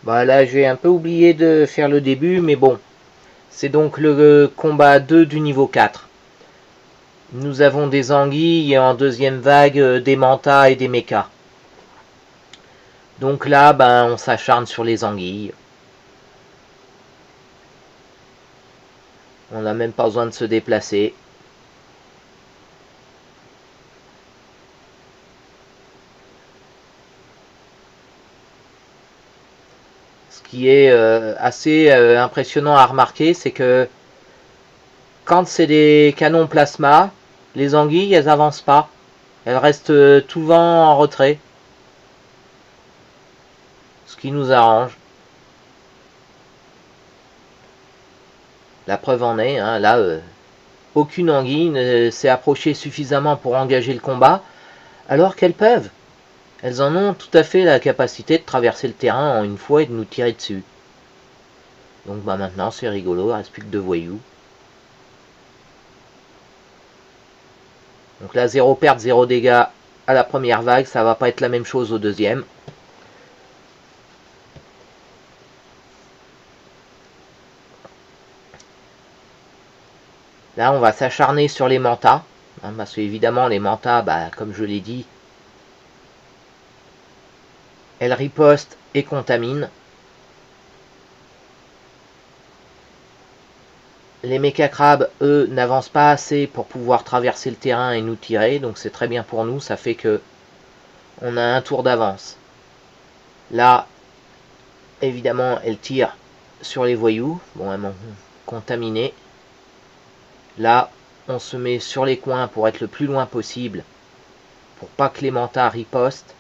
Bah là, j'ai un peu oublié de faire le début, mais bon. C'est donc le combat 2 du niveau 4. Nous avons des anguilles et en deuxième vague des mantas et des mechas. Donc là, ben, on s'acharne sur les anguilles. On n'a même pas besoin de se déplacer. Ce qui est assez impressionnant à remarquer, c'est que quand c'est des canons plasma, les anguilles, elles avancent pas. Elles restent tout le vent en retrait. Ce qui nous arrange. La preuve en est, hein, là, aucune anguille ne s'est approchée suffisamment pour engager le combat, alors qu'elles peuvent. Elles en ont tout à fait la capacité de traverser le terrain en une fois et de nous tirer dessus. Donc bah maintenant c'est rigolo, il ne reste plus que 2 voyous. Donc là 0 perte, 0 dégâts à la première vague, ça va pas être la même chose au deuxième. Là on va s'acharner sur les mantas, hein, parce que évidemment les mantas, bah, comme je l'ai dit, elles ripostent et contaminent. Les mécacrabes, eux, n'avancent pas assez pour pouvoir traverser le terrain et nous tirer, donc c'est très bien pour nous, ça fait que on a un tour d'avance. Là, évidemment, elles tirent sur les voyous. Bon, elles m'ont contaminé. Là, on se met sur les coins pour être le plus loin possible, pour pas que les mantas ripostent.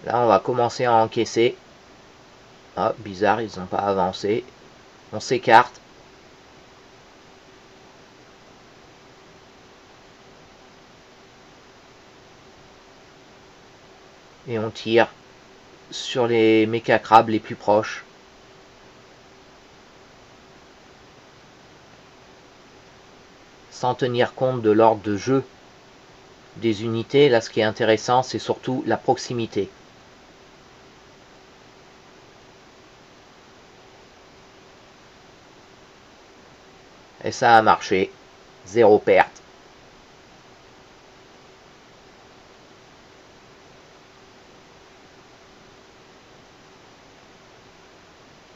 Là, on va commencer à encaisser. Ah, bizarre, ils n'ont pas avancé. On s'écarte. Et on tire sur les mécacrabes les plus proches. Sans tenir compte de l'ordre de jeu des unités. Là, ce qui est intéressant, c'est surtout la proximité. Et ça a marché. 0 perte.